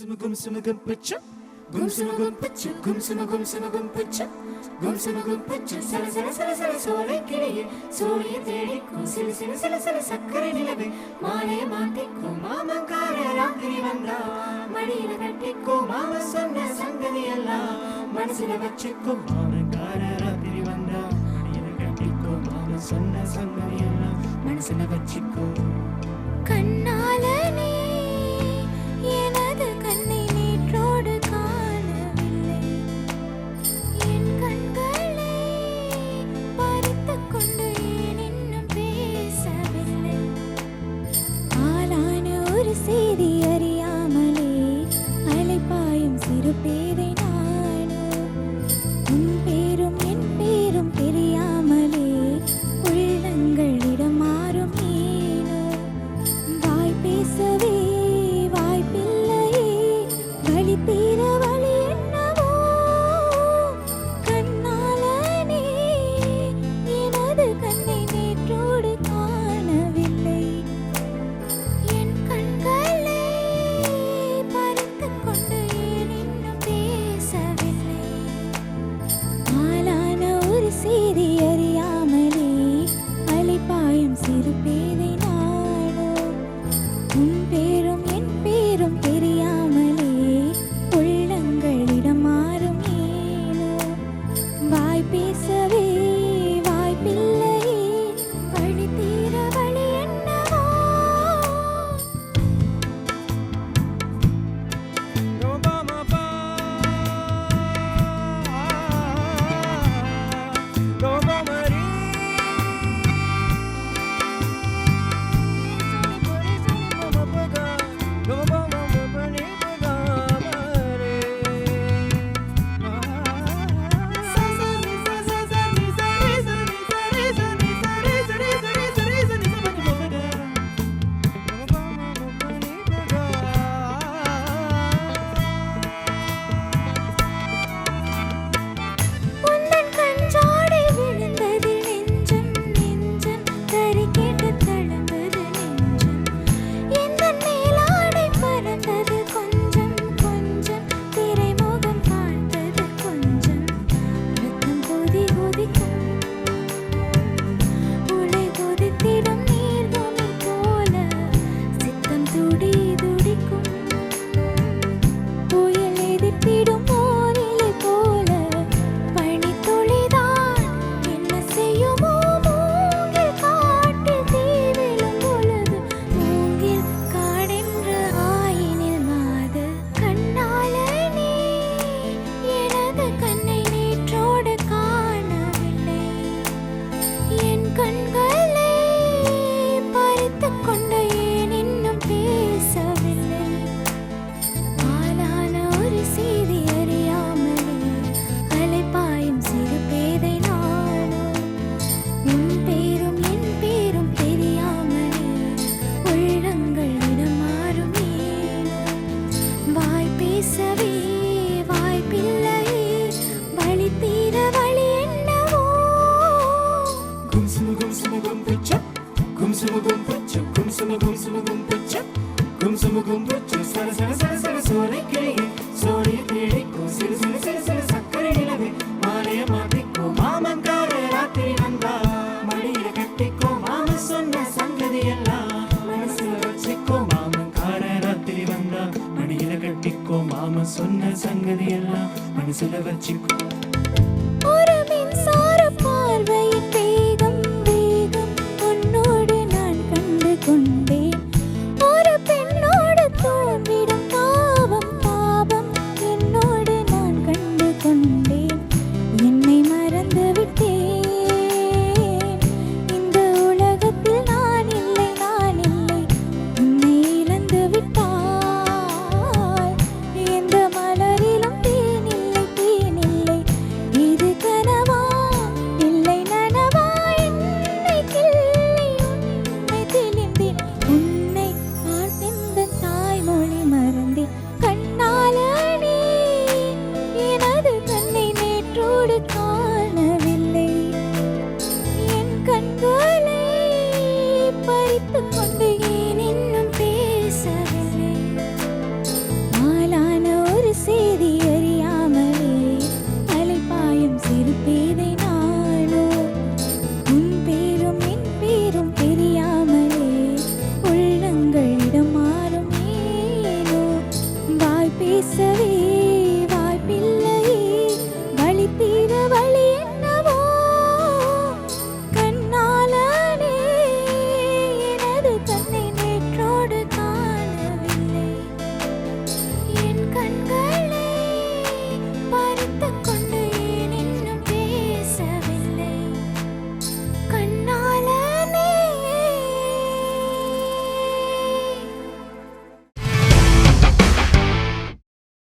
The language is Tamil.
Gumsuma gumsuma gumpacha, gumsuma gumpacha, gumsuma gumsuma gumpacha, gumsuma gumpacha. Sala sala sala sala sole kiriye, sole tedikku, sila sila sila sila sakkare nilave, maale maatikku, maamakare raatiri vanda, madiyila kattikku, maama sonna sangathi ella, manasila vachikku, maamakare raatiri vanda, madiyila kattikku, maama sonna sangathi ella, manasila vachikku. கண்ணாலனே எனது கண்ணை நேற்றோடு காணவில்லை, என் கண்களை பறித்துக் கொண்டு ஏன் இன்னும் பேசவில்லை, ஆளான ஒரு செய்தி அறியாமலே அலைப்பாயும் சிறு பேதை நானோ, உன் பேரும் என் பேரும் தெரியாமலே உள்ளங்களிடம் மாறும் ஏனோ, பேசவே வாய்ப்பில்லையே, வழி தீர வழி என்னவோ, கண்ணாலனே எனது கண்ணை நேற்றோடு காணவில்லை, என் கண்களை பறித்துக் கொண்டு ஏன் இன்னும் பேசவில்லை, ஆளான ஒரு செய்தி அறியாமலே அலைப்பாயும் சிறு பேதை நானோ, உன் பேரும் என் பேரும் தெரியாமலே உள்ளங்களிடம் மாறும் ஏனோ, வாய் பேசவே வாய்ப்பில்லையே, வழி தீர வழி என்னவோ. உந்தன் கஞ்சாடை விழுந்தது நெஞ்சம், நெஞ்சம் கரை கேட்டு தழும்புது நெஞ்சம், எந்தன் மேலாடை பறந்தது கொஞ்சம், கொஞ்சம் திரைமுகம் பார்த்தது கொஞ்சம், ரத்தம் கொதி கொதிக்கும், உலை கொதித்திடும் நீர்பூமி போல, சித்தம் துடி துடிக்கும், புயல் எதிர்த்திடும் போரிலை போல, பனித்துளிதான் என்ன செய்யுமோ, மூங்கில் காட்டில் தீ விழும் பொழுது, மூங்கில் காடென்று ஆயினில் மாது, கண்ணாலனே எனது கண்ணை நேற்றோடு காணவில்லை, என் கண்களை பறித்துக் கொண்டு ஏன் இன்னும் பேசவில்லை, ஆளான ஒரு செய்தி அறியாமலே அலைப்பாயும் சிறு பேதை நானோ, உன் பேரும் என் பேரும் தெரியாமலே உள்ளங்களிடம் மாறும் ஏனோ, வாய் பேசவே வாய்ப்பில்லையே, வழி தீர வழி என்னவோ. Gumsuma gumsuma gumpacha, gumsuma gumpacha, gumsuma gumsuma gumpacha, gumsuma gumpacha. Sala sala sala sala sole kiriye, sole tedikku, sila sila sila sila sakkare nilave, maale maatikku, maamakare raatiri vanda, madiyila kattikku, maama sonna sangathi ella, manasila vachikku, maamakare raatiri vanda, madiyila kattikku, maama sonna sangathi ella, manasila vachikku.